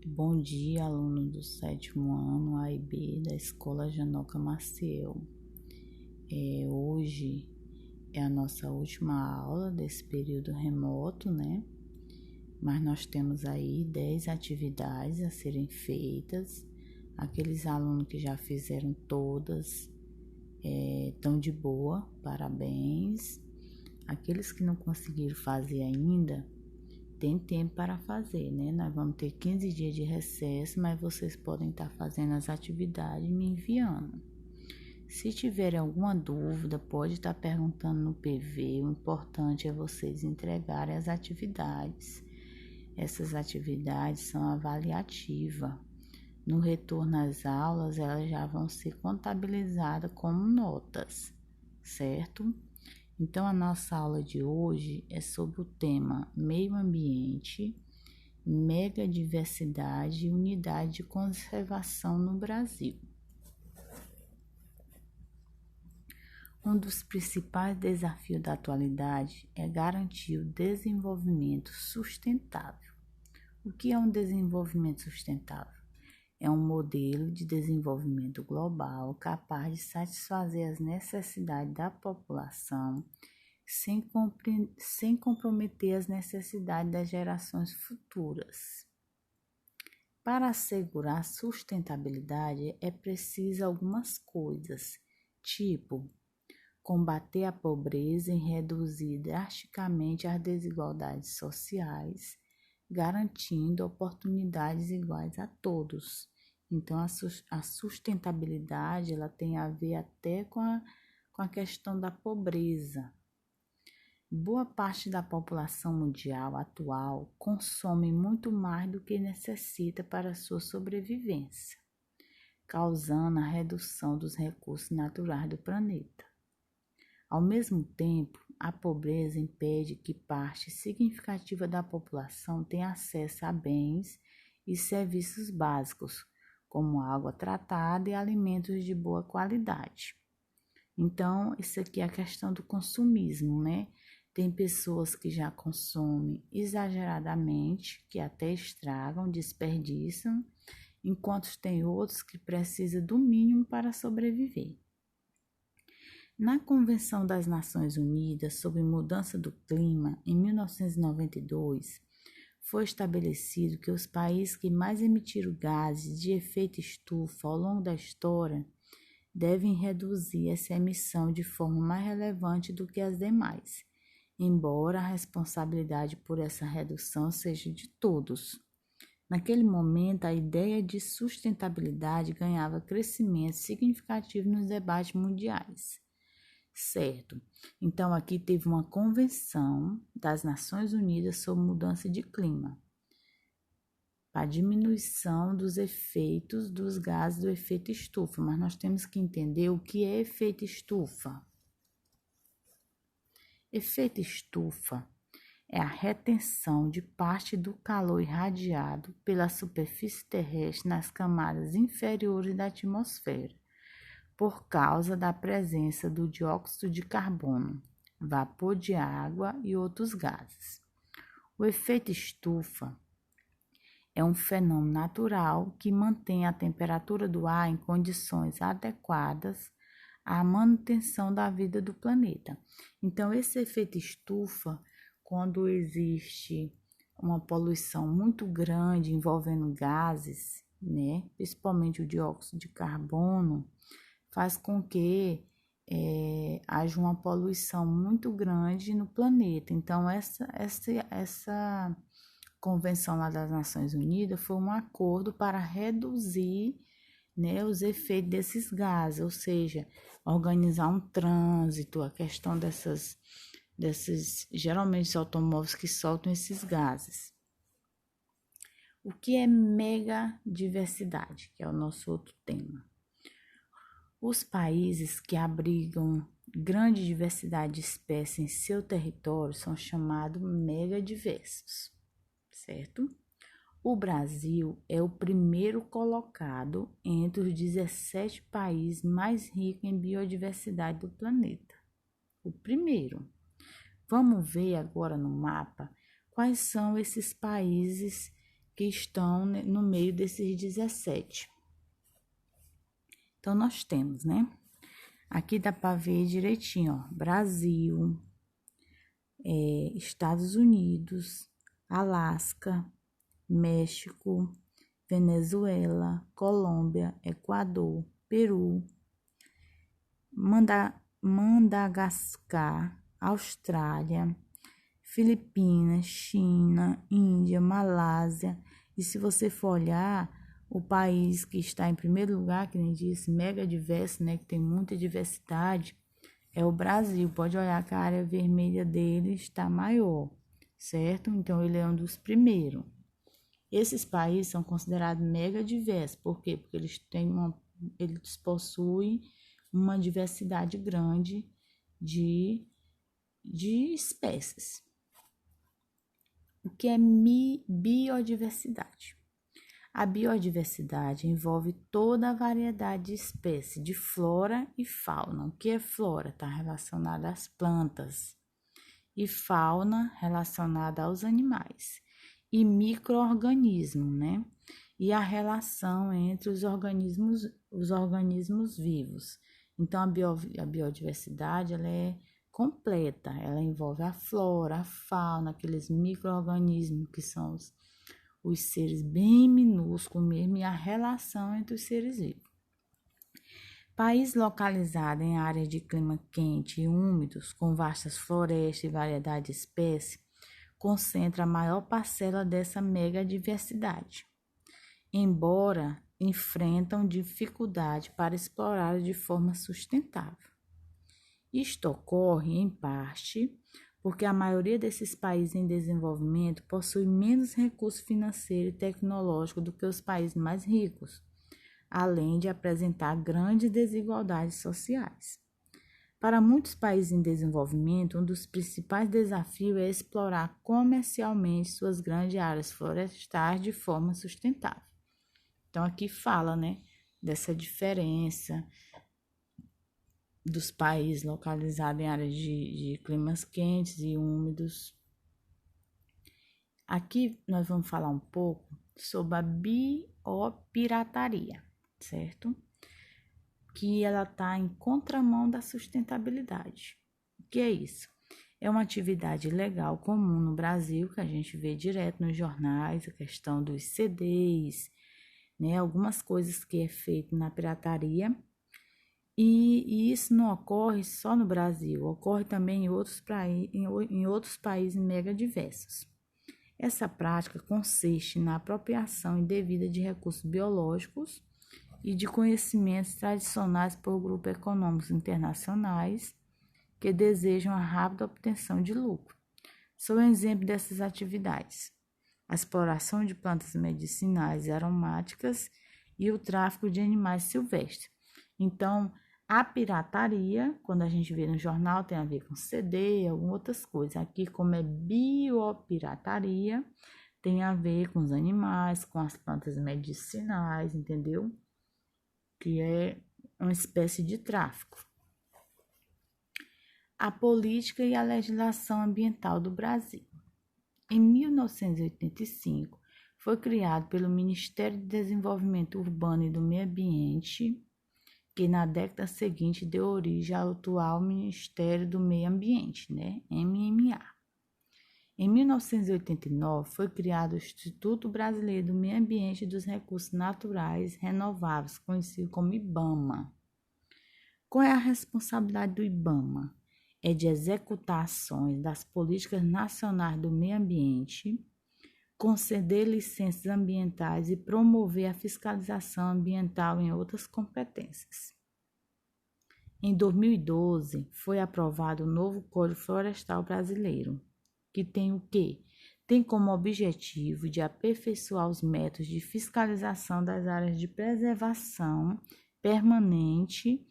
Bom dia, aluno do 7º ano A e B da Escola Janoca Maciel. Hoje é a nossa última aula desse período remoto, né? Mas nós temos aí 10 atividades a serem feitas. Aqueles alunos que já fizeram todas estão de boa, parabéns. Aqueles que não conseguiram fazer ainda, tem tempo para fazer, né? Nós vamos ter 15 dias de recesso, mas vocês podem estar fazendo as atividades e me enviando. Se tiverem alguma dúvida, pode estar perguntando no PV. O importante é vocês entregarem as atividades. Essas atividades são avaliativas. No retorno às aulas, elas já vão ser contabilizadas como notas, certo? Então, a nossa aula de hoje é sobre o tema meio ambiente, megadiversidade e unidade de conservação no Brasil. Um dos principais desafios da atualidade é garantir o desenvolvimento sustentável. O que é um desenvolvimento sustentável? É um modelo de desenvolvimento global capaz de satisfazer as necessidades da população sem comprometer as necessidades das gerações futuras. Para assegurar a sustentabilidade, é preciso algumas coisas, tipo combater a pobreza e reduzir drasticamente as desigualdades sociais, garantindo oportunidades iguais a todos. Então, a sustentabilidade ela tem a ver até com a questão da pobreza. Boa parte da população mundial atual consome muito mais do que necessita para sua sobrevivência, causando a redução dos recursos naturais do planeta. Ao mesmo tempo, a pobreza impede que parte significativa da população tenha acesso a bens e serviços básicos, como água tratada e alimentos de boa qualidade. Então, isso aqui é a questão do consumismo, né? Tem pessoas que já consomem exageradamente, que até estragam, desperdiçam, enquanto tem outros que precisam do mínimo para sobreviver. Na Convenção das Nações Unidas sobre Mudança do Clima, em 1992, foi estabelecido que os países que mais emitiram gases de efeito estufa ao longo da história devem reduzir essa emissão de forma mais relevante do que as demais, embora a responsabilidade por essa redução seja de todos. Naquele momento, a ideia de sustentabilidade ganhava crescimento significativo nos debates mundiais. Certo. Então, aqui teve uma convenção das Nações Unidas sobre mudança de clima, para diminuição dos efeitos dos gases do efeito estufa, mas nós temos que entender o que é efeito estufa. Efeito estufa é a retenção de parte do calor irradiado pela superfície terrestre nas camadas inferiores da atmosfera, por causa da presença do dióxido de carbono, vapor de água e outros gases. O efeito estufa é um fenômeno natural que mantém a temperatura do ar em condições adequadas à manutenção da vida do planeta. Então, esse efeito estufa, quando existe uma poluição muito grande envolvendo gases, né, principalmente o dióxido de carbono, faz com que haja uma poluição muito grande no planeta. Então, essa convenção lá das Nações Unidas foi um acordo para reduzir, né, os efeitos desses gases, ou seja, organizar um trânsito, a questão desses geralmente automóveis que soltam esses gases. O que é megadiversidade, que é o nosso outro tema? Os países que abrigam grande diversidade de espécies em seu território são chamados megadiversos, certo? O Brasil é o primeiro colocado entre os 17 países mais ricos em biodiversidade do planeta. O primeiro. Vamos ver agora no mapa quais são esses países que estão no meio desses 17. Então, nós temos, né? Aqui dá para ver direitinho, ó, Brasil, Estados Unidos, Alasca, México, Venezuela, Colômbia, Equador, Peru, Madagascar, Austrália, Filipinas, China, Índia, Malásia. E se você for olhar, o país que está em primeiro lugar, que nem disse, mega diverso, né, que tem muita diversidade, é o Brasil. Pode olhar que a área vermelha dele está maior, certo? Então, ele é um dos primeiros. Esses países são considerados mega diversos. Por quê? Porque eles possuem uma diversidade grande de espécies. O que é biodiversidade? A biodiversidade envolve toda a variedade de espécies de flora e fauna. O que é flora? Está relacionada às plantas. E fauna relacionada aos animais. E micro-organismos, né? E a relação entre os organismos vivos. Então, a biodiversidade, ela é completa. Ela envolve a flora, a fauna, aqueles micro-organismos que são os seres bem minúsculos mesmo, e a relação entre os seres vivos. País localizado em áreas de clima quente e úmidos, com vastas florestas e variedade de espécies, concentra a maior parcela dessa megadiversidade, embora enfrentam dificuldade para explorar de forma sustentável. Isto ocorre, em parte, porque a maioria desses países em desenvolvimento possui menos recurso financeiro e tecnológico do que os países mais ricos, além de apresentar grandes desigualdades sociais. Para muitos países em desenvolvimento, um dos principais desafios é explorar comercialmente suas grandes áreas florestais de forma sustentável. Então, aqui fala, né, dessa diferença dos países localizados em áreas de climas quentes e úmidos. Aqui nós vamos falar um pouco sobre a biopirataria, certo? Que ela está em contramão da sustentabilidade. O que é isso? É uma atividade legal comum no Brasil, que a gente vê direto nos jornais, a questão dos CDs, né? Algumas coisas que é feito na pirataria. E isso não ocorre só no Brasil, ocorre também em outros países mega diversos. Essa prática consiste na apropriação indevida de recursos biológicos e de conhecimentos tradicionais por grupos econômicos internacionais que desejam a rápida obtenção de lucro. Sou um exemplo dessas atividades: a exploração de plantas medicinais e aromáticas e o tráfico de animais silvestres. Então, a pirataria, quando a gente vê no jornal, tem a ver com CD, algumas outras coisas. Aqui, como é biopirataria, tem a ver com os animais, com as plantas medicinais, entendeu? Que é uma espécie de tráfico. A política e a legislação ambiental do Brasil. Em 1985, foi criado pelo Ministério de Desenvolvimento Urbano e do Meio Ambiente, que na década seguinte deu origem ao atual Ministério do Meio Ambiente, né? MMA. Em 1989, foi criado o Instituto Brasileiro do Meio Ambiente e dos Recursos Naturais Renováveis, conhecido como IBAMA. Qual é a responsabilidade do IBAMA? É de executar ações das políticas nacionais do meio ambiente, conceder licenças ambientais e promover a fiscalização ambiental em outras competências. Em 2012, foi aprovado o novo Código Florestal Brasileiro, que tem o quê? Tem como objetivo de aperfeiçoar os métodos de fiscalização das áreas de preservação permanente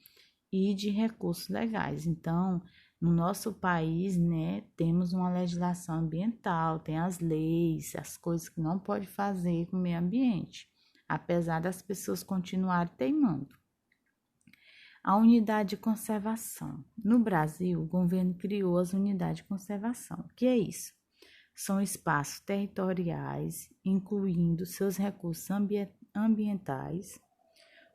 e de recursos legais. Então, no nosso país, né, temos uma legislação ambiental, tem as leis, as coisas que não pode fazer com o meio ambiente, apesar das pessoas continuarem teimando. A unidade de conservação. No Brasil, o governo criou as unidades de conservação. O que é isso? são espaços territoriais, incluindo seus recursos ambientais,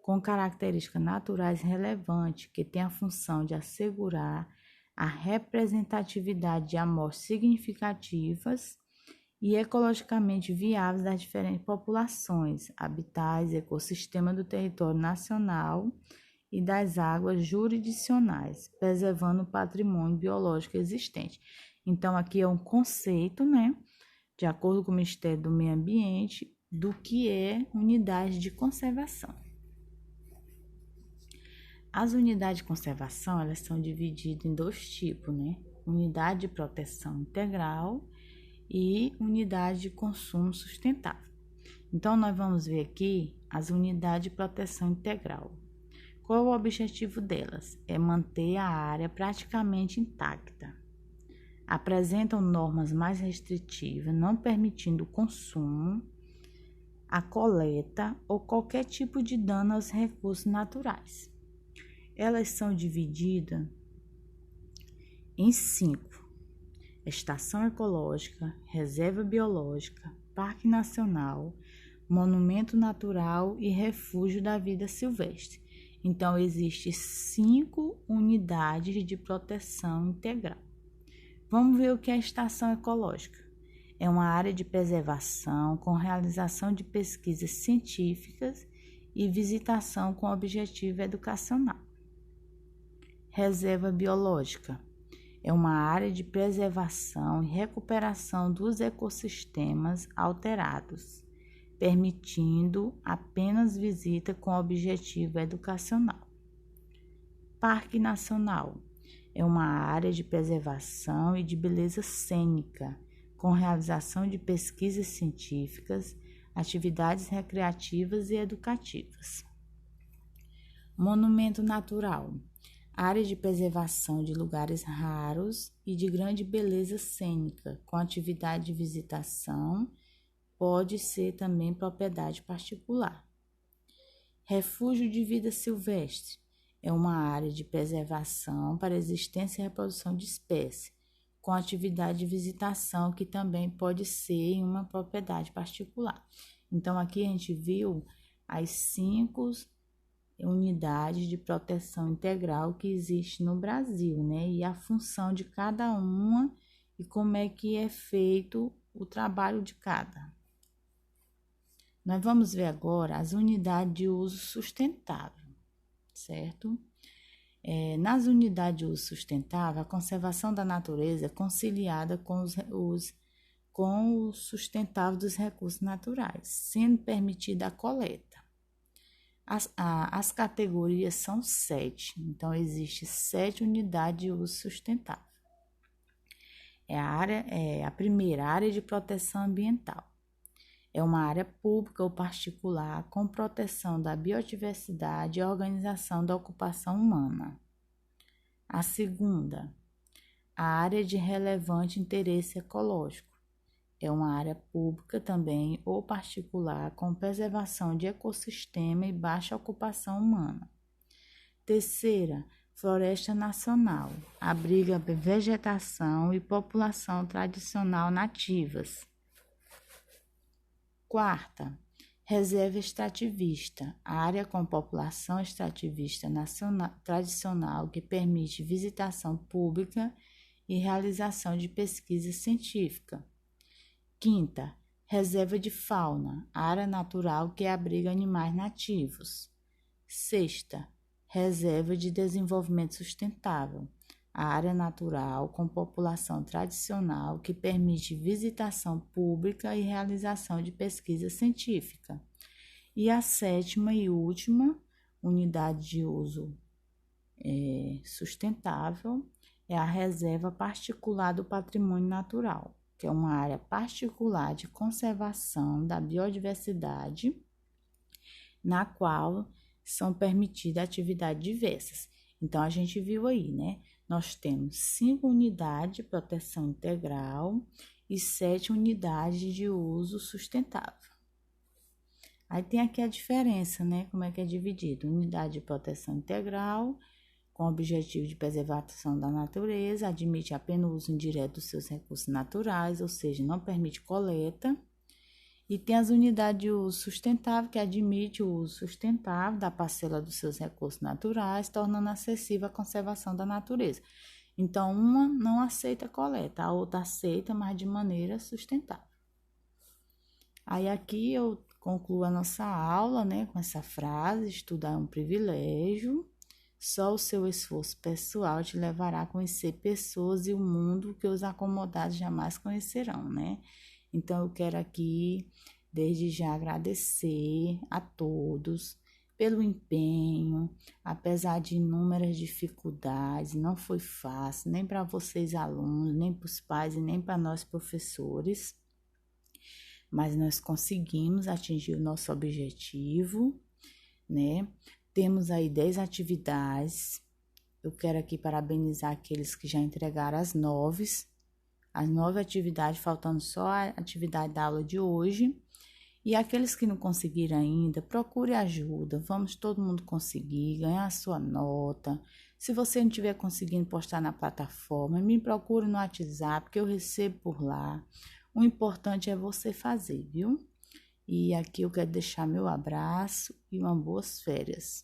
com características naturais relevantes, que têm a função de assegurar a representatividade de amostras significativas e ecologicamente viáveis das diferentes populações, habitats, ecossistema do território nacional e das águas jurisdicionais, preservando o patrimônio biológico existente. Então, aqui é um conceito, né, de acordo com o Ministério do Meio Ambiente, do que é unidade de conservação. As unidades de conservação, elas são divididas em dois tipos, né? Unidade de proteção integral e unidade de consumo sustentável. Então, nós vamos ver aqui as unidades de proteção integral. Qual é o objetivo delas? É manter a área praticamente intacta. Apresentam normas mais restritivas, não permitindo o consumo, a coleta ou qualquer tipo de dano aos recursos naturais. Elas são divididas em 5: estação ecológica, reserva biológica, parque nacional, monumento natural e refúgio da vida silvestre. Então, existem 5 unidades de proteção integral. Vamos ver o que é a estação ecológica. É uma área de preservação com realização de pesquisas científicas e visitação com objetivo educacional. Reserva biológica é uma área de preservação e recuperação dos ecossistemas alterados, permitindo apenas visita com objetivo educacional. Parque Nacional é uma área de preservação e de beleza cênica, com realização de pesquisas científicas, atividades recreativas e educativas. Monumento Natural, área de preservação de lugares raros e de grande beleza cênica, com atividade de visitação, pode ser também propriedade particular. Refúgio de vida silvestre é uma área de preservação para a existência e reprodução de espécies, com atividade de visitação que também pode ser em uma propriedade particular. Então, aqui a gente viu as 5 unidades de proteção integral que existe no Brasil, né? E a função de cada uma e como é que é feito o trabalho de cada. Nós vamos ver agora as unidades de uso sustentável, certo? Nas unidades de uso sustentável, a conservação da natureza é conciliada com o sustentável dos recursos naturais, sendo permitida a coleta. As categorias são 7, então existe 7 unidades de uso sustentável. A primeira, área de proteção ambiental. É uma área pública ou particular com proteção da biodiversidade e organização da ocupação humana. A segunda, a área de relevante interesse ecológico. É uma área pública também ou particular com preservação de ecossistema e baixa ocupação humana. Terceira, floresta nacional. Abriga vegetação e população tradicional nativas. Quarta, reserva extrativista. Área com população extrativista tradicional que permite visitação pública e realização de pesquisa científica. Quinta, reserva de fauna, área natural que abriga animais nativos. Sexta, reserva de desenvolvimento sustentável, área natural com população tradicional que permite visitação pública e realização de pesquisa científica. E a sétima e última unidade de uso sustentável é a reserva particular do patrimônio natural, que é uma área particular de conservação da biodiversidade, na qual são permitidas atividades diversas. Então, a gente viu aí, né? Nós temos 5 unidades de proteção integral e 7 unidades de uso sustentável. Aí tem aqui a diferença, né? Como é que é dividido? Unidade de proteção integral com o objetivo de preservação da natureza, admite apenas o uso indireto dos seus recursos naturais, ou seja, não permite coleta. E tem as unidades de uso sustentável, que admite o uso sustentável da parcela dos seus recursos naturais, tornando acessível a conservação da natureza. Então, uma não aceita coleta, a outra aceita, mas de maneira sustentável. Aí aqui eu concluo a nossa aula, né, com essa frase: estudar é um privilégio, só o seu esforço pessoal te levará a conhecer pessoas e o mundo que os acomodados jamais conhecerão, né? Então, eu quero aqui, desde já, agradecer a todos pelo empenho, apesar de inúmeras dificuldades, não foi fácil, nem para vocês alunos, nem para os pais e nem para nós professores, mas nós conseguimos atingir o nosso objetivo, né? Temos aí 10 atividades. Eu quero aqui parabenizar aqueles que já entregaram as 9 atividades, faltando só a atividade da aula de hoje. E aqueles que não conseguiram ainda, procure ajuda. Vamos todo mundo conseguir ganhar a sua nota. Se você não estiver conseguindo postar na plataforma, me procure no WhatsApp, que eu recebo por lá. O importante é você fazer, viu? E aqui eu quero deixar meu abraço e umas boas férias.